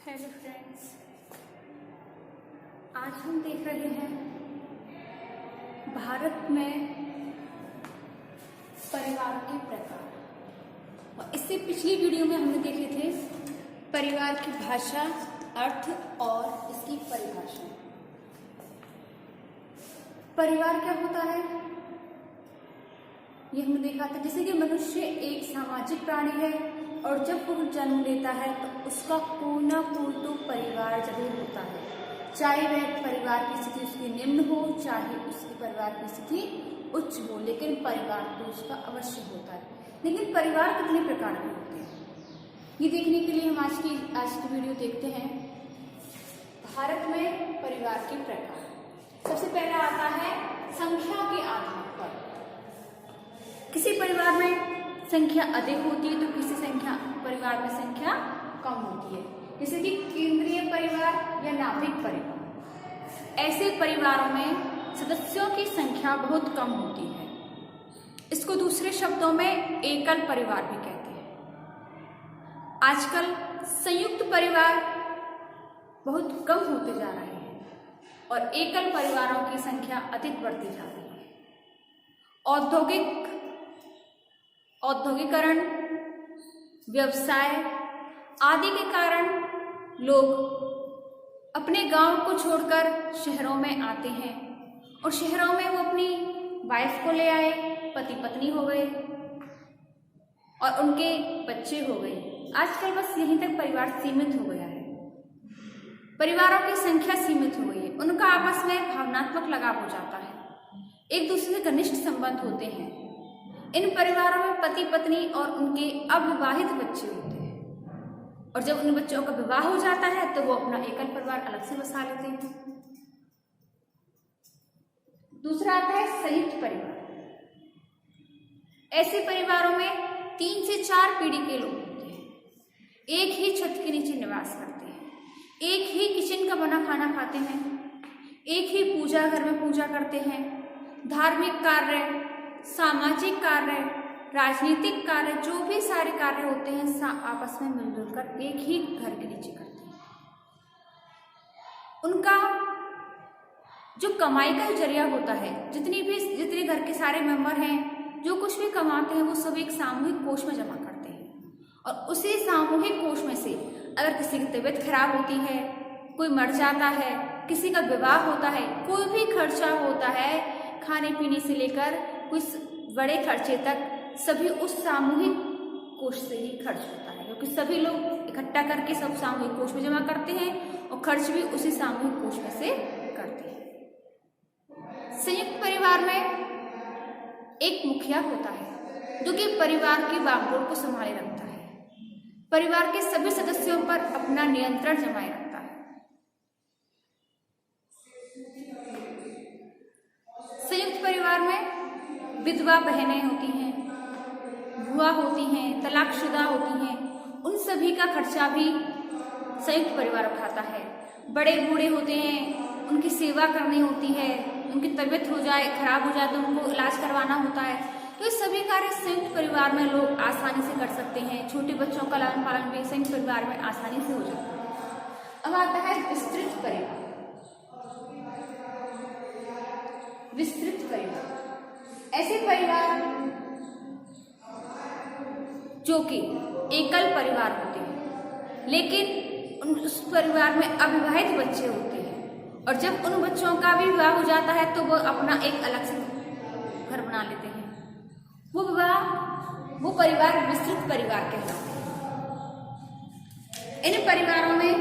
Hello friends, आज हम देख रहे हैं भारत में परिवार के प्रकार। और इससे पिछली वीडियो में हमने देखे थे परिवार की भाषा, अर्थ और इसकी परिभाषा। परिवार क्या होता है ये हमने देखा था। जैसे कि मनुष्य एक सामाजिक प्राणी है और जब वो जन्म लेता है तो उसका कोई ना कोई तो परिवार जरूर होता है, चाहे वह परिवार की स्थिति उसकी निम्न हो चाहे उसकी परिवार की स्थिति उच्च हो, लेकिन परिवार तो उसका अवश्य होता है। लेकिन परिवार कितने प्रकार के होते हैं ये देखने के लिए हम आज की वीडियो देखते हैं। भारत में परिवार के प्रकार। सबसे पहला आता है संख्या के आधार पर। किसी परिवार में संख्या अधिक होती है तो किसी परिवार में संख्या कम होती है, जैसे कि केंद्रीय परिवार या नाभिक परिवार। ऐसे परिवारों में सदस्यों की संख्या बहुत कम होती है। इसको दूसरे शब्दों में एकल परिवार भी कहते हैं। आजकल संयुक्त परिवार बहुत कम होते जा रहे हैं और एकल परिवारों की संख्या अधिक बढ़ती जा रही है। औद्योगिकरण, व्यवसाय आदि के कारण लोग अपने गांव को छोड़कर शहरों में आते हैं और शहरों में वो अपनी वाइफ को ले आए, पति पत्नी हो गए और उनके बच्चे हो गए। आजकल बस यहीं तक परिवार सीमित हो गया है। परिवारों की संख्या सीमित हो गई है, उनका आपस में भावनात्मक लगाव हो जाता है, एक दूसरे से घनिष्ठ संबंध होते हैं। इन परिवारों में पति पत्नी और उनके अविवाहित बच्चे होते हैं और जब उन बच्चों का विवाह हो जाता है तो वो अपना एकल परिवार अलग से बसा लेते हैं। दूसरा आता है संयुक्त परिवार। ऐसे परिवारों में 3 से 4 पीढ़ी के लोग होते हैं, एक ही छत के नीचे निवास करते हैं, एक ही किचन का बना खाना खाते हैं, एक ही पूजा घर में पूजा करते हैं। धार्मिक कार्य, सामाजिक कार्य, राजनीतिक कार्य, जो भी सारे कार्य होते हैं आपस में मिलजुल कर एक ही घर के नीचे करते हैं। उनका जो कमाई का जरिया होता है, जितने घर के सारे मेंबर हैं जो कुछ भी कमाते हैं वो सब एक सामूहिक कोष में जमा करते हैं और उसी सामूहिक कोष में से अगर किसी की तबीयत खराब होती है, कोई मर जाता है, किसी का विवाह होता है, कोई भी खर्चा होता है, खाने पीने से लेकर कुछ बड़े खर्चे तक सभी उस सामूहिक कोष से ही खर्च होता है, क्योंकि सभी लोग इकट्ठा करके सब सामूहिक कोष में जमा करते हैं और खर्च भी उसी सामूहिक कोष में से करते हैं। संयुक्त परिवार में एक मुखिया होता है जो कि परिवार की बागडोर को संभाले रखता है, परिवार के सभी सदस्यों पर अपना नियंत्रण जमाए रखता है। संयुक्त परिवार में विधवा बहनें होती हैं, बुआ होती हैं, तलाकशुदा होती हैं, उन सभी का खर्चा भी संयुक्त परिवार उठाता है। बड़े बूढ़े होते हैं, उनकी सेवा करनी होती है, उनकी तबीयत खराब हो जाए तो उनको इलाज करवाना होता है। तो ये सभी कार्य संयुक्त परिवार में लोग आसानी से कर सकते हैं। छोटे बच्चों का लालन पालन भी संयुक्त परिवार में आसानी से हो जाता है। अब आता है विस्तृत परिवार। विस्तृत परिवार ऐसे परिवार जो कि एकल परिवार होते हैं, लेकिन उस परिवार में अविवाहित बच्चे होते हैं और जब उन बच्चों का भी विवाह हो जाता है तो वो अपना एक अलग से घर बना लेते हैं। वो परिवार विस्तृत परिवार कहलाते हैं। इन परिवारों में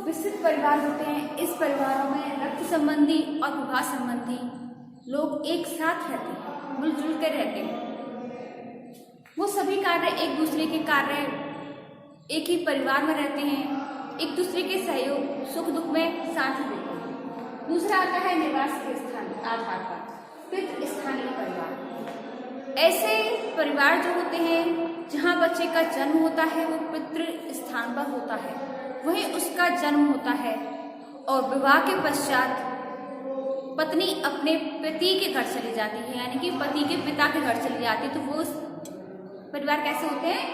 विस्तृत परिवार होते हैं, इस परिवारों में रक्त संबंधी और विवाह संबंधी लोग एक साथ रहते हैं, मिलजुल कर रहते हैं। वो सभी कार्य एक दूसरे के कार्य एक ही परिवार में रहते हैं, एक दूसरे के सहयोग सुख दुख में साथ देते हैं। दूसरा आता है निवास के स्थान आधार पर पितृस्थानीय परिवार। ऐसे परिवार जो होते हैं जहाँ बच्चे का जन्म होता है वो पितृ स्थान पर होता है, वहीं उसका जन्म होता है और विवाह के पश्चात पत्नी अपने पति के घर चली जाती है, यानी कि पति के पिता के घर चली जाती है, तो वो परिवार कैसे होते हैं?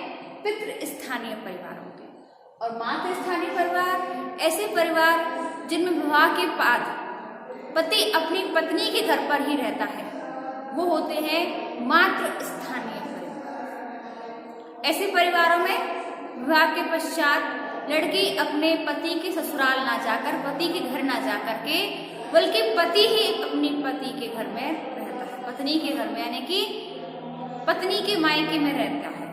पितृ स्थानीय परिवार होते हैं। और मातृ स्थानीय परिवार ऐसे परिवार जिनमें विवाह के बाद पति अपनी पत्नी के घर पर ही रहता है, वो होते हैं मातृ स्थानीय परिवार। ऐसे परिवारों में विवाह के पश्चात लड़की अपने पति के ससुराल ना जाकर, पति के घर ना जाकर के, बल्कि पति ही अपनी पति के घर में रहता है, पत्नी के घर में, यानी कि पत्नी के मायके में रहता है।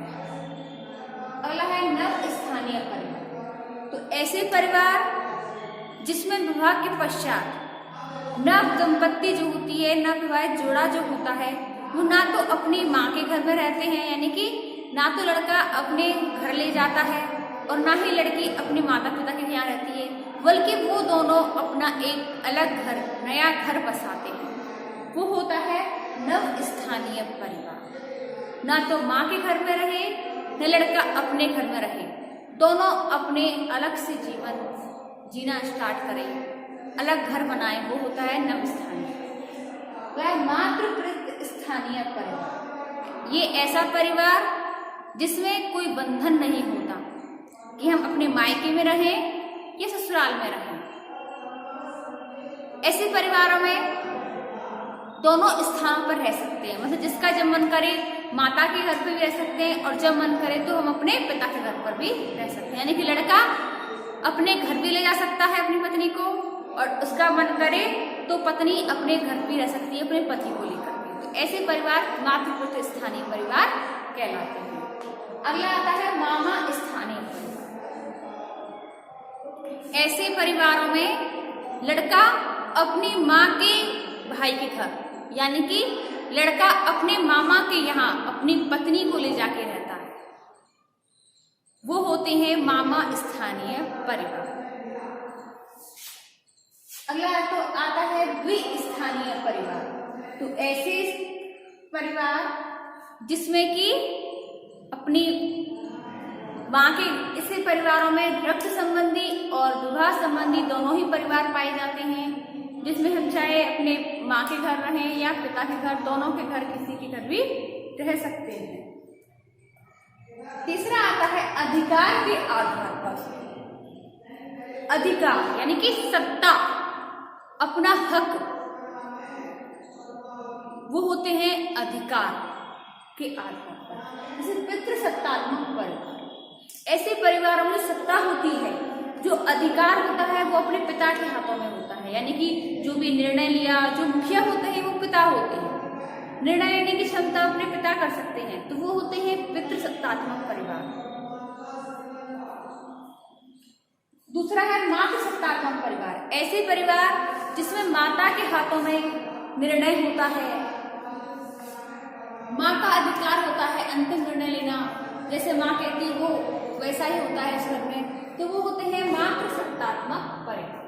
अगला है नव स्थानीय परिवार। तो ऐसे परिवार जिसमें विवाह के पश्चात नव दंपत्ति जो होती है, नव विवाहित जोड़ा जो होता है, वो ना तो अपनी माँ के घर में रहते हैं, यानी कि ना तो लड़का अपने घर ले जाता है और ना ही लड़की अपने माता पिता के यहाँ रहती है, बल्कि वो दोनों अपना एक अलग घर, नया घर बसाते हैं। वो होता है नव स्थानीय परिवार। ना तो माँ के घर में रहे, न लड़का अपने घर में रहे, दोनों अपने अलग से जीवन जीना स्टार्ट करें, अलग घर बनाए, वो होता है नव स्थानीय। वह मातृ स्थानीय परिवार, ये ऐसा परिवार जिसमें कोई बंधन नहीं होता कि हम अपने मायके में रहें या ससुराल में रहें। ऐसे परिवारों में दोनों स्थानों पर रह सकते हैं, मतलब जिसका जब मन करे माता के घर पर भी रह सकते हैं और जब मन करे तो हम अपने पिता के घर पर भी रह सकते हैं, यानी कि लड़का अपने घर भी ले जा सकता है अपनी पत्नी को, और उसका मन करे तो पत्नी अपने घर भी रह सकती है अपने पति को लेकर के। तो ऐसे परिवार मातृ स्थानीय परिवार कहलाते हैं। अगला आता है मामा स्थानीय परिवार। ऐसे परिवारों में लड़का अपनी माँ के भाई के घर, यानी कि लड़का अपने मामा के यहाँ अपनी पत्नी को ले जाके रहता है, वो होते हैं मामा स्थानीय परिवार। अगला तो आता है द्विस्थानीय परिवार। तो ऐसे परिवार जिसमें कि अपनी माँ के, ऐसे परिवारों में रक्त संबंधी और विवाह संबंधी दोनों ही परिवार पाए जाते हैं, जिसमें हम चाहे अपने माँ के घर रहें या पिता के घर, दोनों के घर, किसी के घर भी रह सकते हैं। तीसरा आता है अधिकार के आधार पर। अधिकार यानी कि सत्ता, अपना हक, वो होते हैं अधिकार के आधार पर। जैसे पितृसत्तात्मक परिवार, ऐसे परिवारों में सत्ता होती है, जो अधिकार होता है वो अपने पिता के हाथों में होता है, यानी कि जो भी निर्णय लिया, जो मुखिया होते हैं वो पिता होते हैं, निर्णय लेने की क्षमता अपने पिता कर सकते हैं, तो वो होते हैं पितृसत्तात्मक परिवार। दूसरा है मातृसत्तात्मक परिवार। ऐसे परिवार जिसमें माता के हाथों में निर्णय होता है, माँ का अधिकार होता है अंतिम निर्णय लेना, जैसे माँ कहती है वो वैसा ही होता है इस घर में, तो वो होते हैं मातृसत्तात्मक परिवार।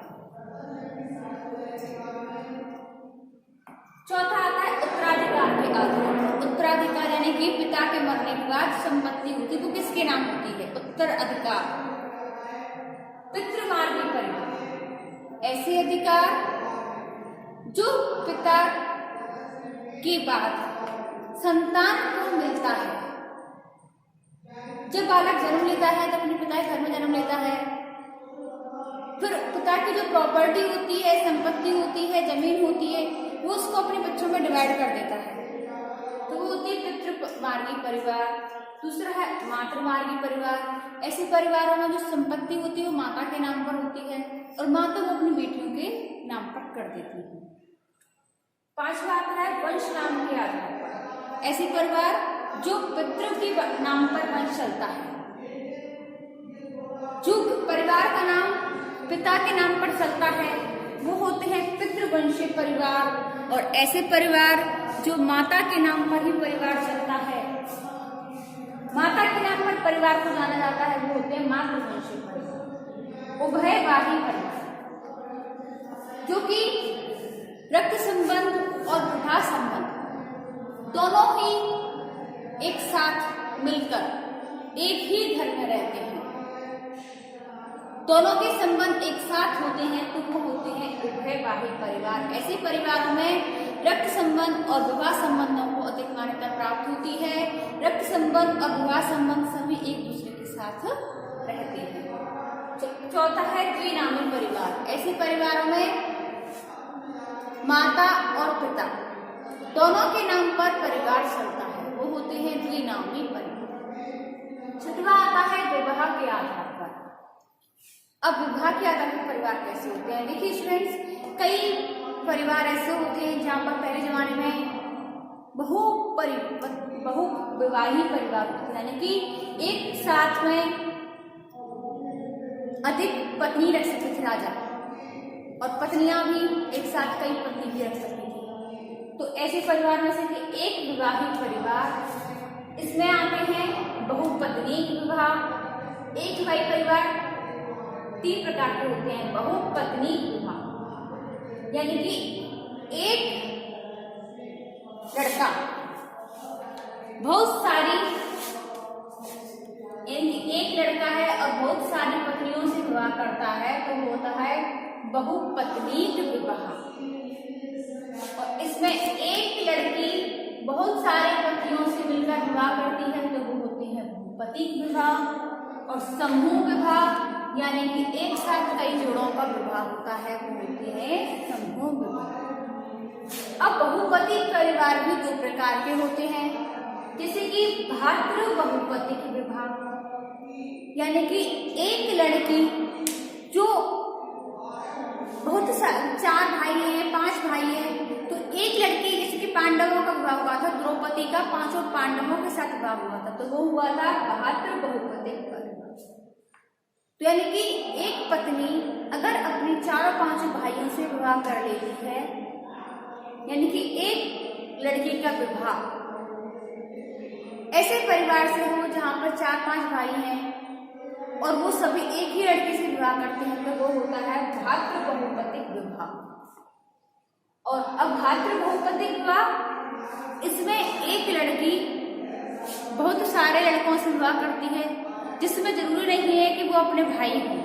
चौथा आता है उत्तराधिकार के आधार। उत्तराधिकार यानी कि पिता के मरने के बाद संपत्ति होती है, वो किसके नाम होती है? उत्तराधिकार। पितृमार्गी परिवार, ऐसे अधिकार जो पिता के बाद संतान को मिलता है। जब बालक जन्म लेता है तो अपने पिता के घर में जन्म लेता है, फिर पिता की जो प्रॉपर्टी होती है, संपत्ति होती है, जमीन होती है, वो उसको अपने बच्चों में डिवाइड कर देता है, तो वो होती है पितृमार्गी परिवार। दूसरा है मातृमार्गी परिवार। ऐसे परिवारों में जो संपत्ति होती है वो माता के नाम पर होती है और माता वो अपनी बेटियों के नाम पर कर देती है। पांचवा आता है वंश नाम के आधार पर। ऐसे परिवार जो पितृ के नाम पर वंश चलता है, जो परिवार का नाम पिता के नाम पर चलता है, वो होते हैं पितृवंशी परिवार। और ऐसे परिवार जो माता के नाम पर ही परिवार चलता है, माता के नाम पर परिवार को जाना जाता है, वो होते हैं मातृवंशी परिवार। उभयवाही परिवार जो कि रक्त संबंध और विवाह संबंध दोनों ही एक साथ मिलकर एक ही घर में रहते हैं, दोनों के संबंध एक साथ होते हैं तो वो होते हैं उभयवाही परिवार। ऐसे परिवारों में रक्त संबंध और विवाह संबंधों को अधिक मान्यता प्राप्त होती है। रक्त संबंध और विवाह संबंध सभी एक दूसरे के साथ रहते हैं। चौथा है द्विनामी परिवार। ऐसे परिवारों में माता और पिता दोनों के नाम पर परिवार चलता है, वो होते हैं द्विनामी परिवार। छठवां आता है विवाह के आधार पर। अब विवाह के आधार पर परिवार कैसे होते हैं? देखिए स्टूडेंट्स, कई परिवार ऐसे होते हैं जहाँ पर पहले जमाने में बहु विवाही परिवार होते हैं, यानी कि एक साथ में अधिक पत्नी रख सकते थे राजा, और पत्नियां भी एक साथ कई पत्नी भी रख सकती थी। तो ऐसे परिवार में से एक विवाहित परिवार, इसमें आते हैं बहुपत्नीक विवाह। एक भाई परिवार 3 प्रकार के होते हैं। बहुपत्नीक विवाह यानी कि एक लड़का बहुत सारी, एक लड़का है और बहुत सारी पत्नियों से विवाह करता है तो होता है बहुपत्नीक विवाह। और इसमें एक लड़की बहुत सारे पतियों से मिलकर विवाह करती है तो वो होती है बहुपत्नीक विवाह। और समूह विवाह यानी कि एक साथ कई जोड़ों का विवाह होता है, वो होते हैं समूह विवाह। अब बहुपत्नीक परिवार भी 2 प्रकार के होते हैं, जैसे कि भातृ बहुपत्नीक विवाह, यानी कि एक लड़की जो बहुत 4 भाई हैं, 5 भाई हैं, तो एक लड़की, जैसे कि पांडवों का विवाह हुआ था, द्रौपदी का 5 पांडवों के साथ विवाह हुआ था, तो वो हुआ था भातृ बहुपत्नीक परिवार। तो यानी कि एक पत्नी अगर अपने 4-5 भाइयों से विवाह कर लेती है, यानी कि एक लड़की का विवाह ऐसे परिवार से हो जहाँ पर 4-5 भाई हैं और वो सभी एक ही लड़की से विवाह करते हैं, तो वो होता है भातृ बहुपत्नीक विवाह। और अब भातृ बहुपत्नीक विवाह, इसमें एक लड़की बहुत सारे लड़कों से विवाह करती है, जिसमें जरूरी नहीं है कि वो अपने भाई हो,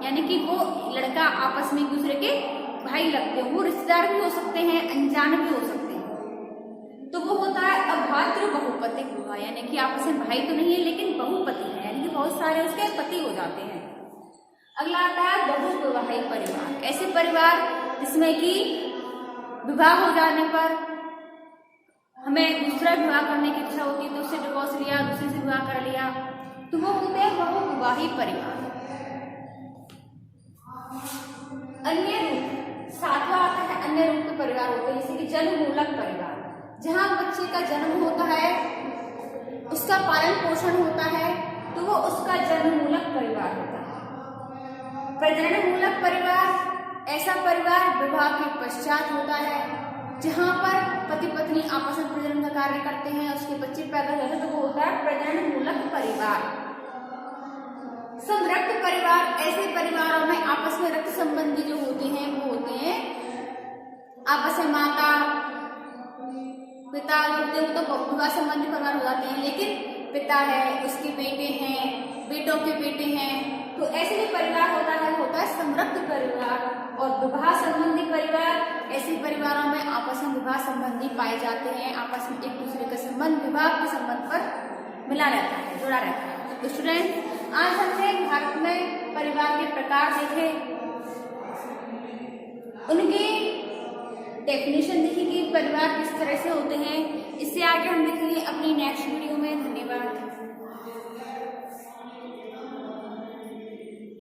यानी कि वो लड़का आपस में एक दूसरे के भाई लगते हैं, वो रिश्तेदार भी हो सकते हैं, अनजान भी हो सकते हैं। तो वो होता है अभातृ बहुपत्नीक विवाह, यानी कि आपस में भाई तो नहीं है लेकिन बहुपति है, यानी कि बहुत सारे उसके पति हो जाते हैं। अगला आता है बहुविवाहित परिवार। ऐसे परिवार जिसमें कि विवाह हो जाने पर हमें दूसरा विवाह करने की इच्छा होती है, तो उससे डिवोर्स लिया, दूसरे से विवाह कर लिया, तो वो होते हैं बहुविवाहित परिवार। अन्य रूप, 7वां आता है अन्य रूप के परिवार होते हैं, जैसे कि जन्ममूलक परिवार, जहां बच्चे का जन्म होता है, उसका पालन पोषण होता है, तो वो उसका जन्ममूलक परिवार होता है। प्रजननमूलक परिवार ऐसा परिवार विवाह के पश्चात होता है, जहां पर पति पत्नी आपस में प्रजनन का कार्य करते हैं, उसके बच्चे पैदा हो जाते हैं, तो वो होता है प्रजननमूलक परिवार। समरक्त परिवार, ऐसे परिवारों में आपस में रक्त संबंधी जो होते हैं वो होते हैं आपस में माता पिता होते हैं, तो विवाह संबंधी परिवार हो जाते हैं, लेकिन पिता है, उसके बेटे हैं, बेटों के बेटे हैं, तो ऐसे भी परिवार होता है समरक्त परिवार। और विवाह संबंधी परिवार, ऐसे परिवारों में आपस में विवाह संबंधी पाए जाते हैं, आपस में एक दूसरे का संबंध विवाह के संबंध पर मिला रहता है, जुड़ा रहता है। तो स्टूडेंट, आज हमने भारत में परिवार के प्रकार देखे, उनकी डेफिनेशन देखी कि परिवार किस तरह से होते हैं। इससे आगे हम देखेंगे अपनी नेक्स्ट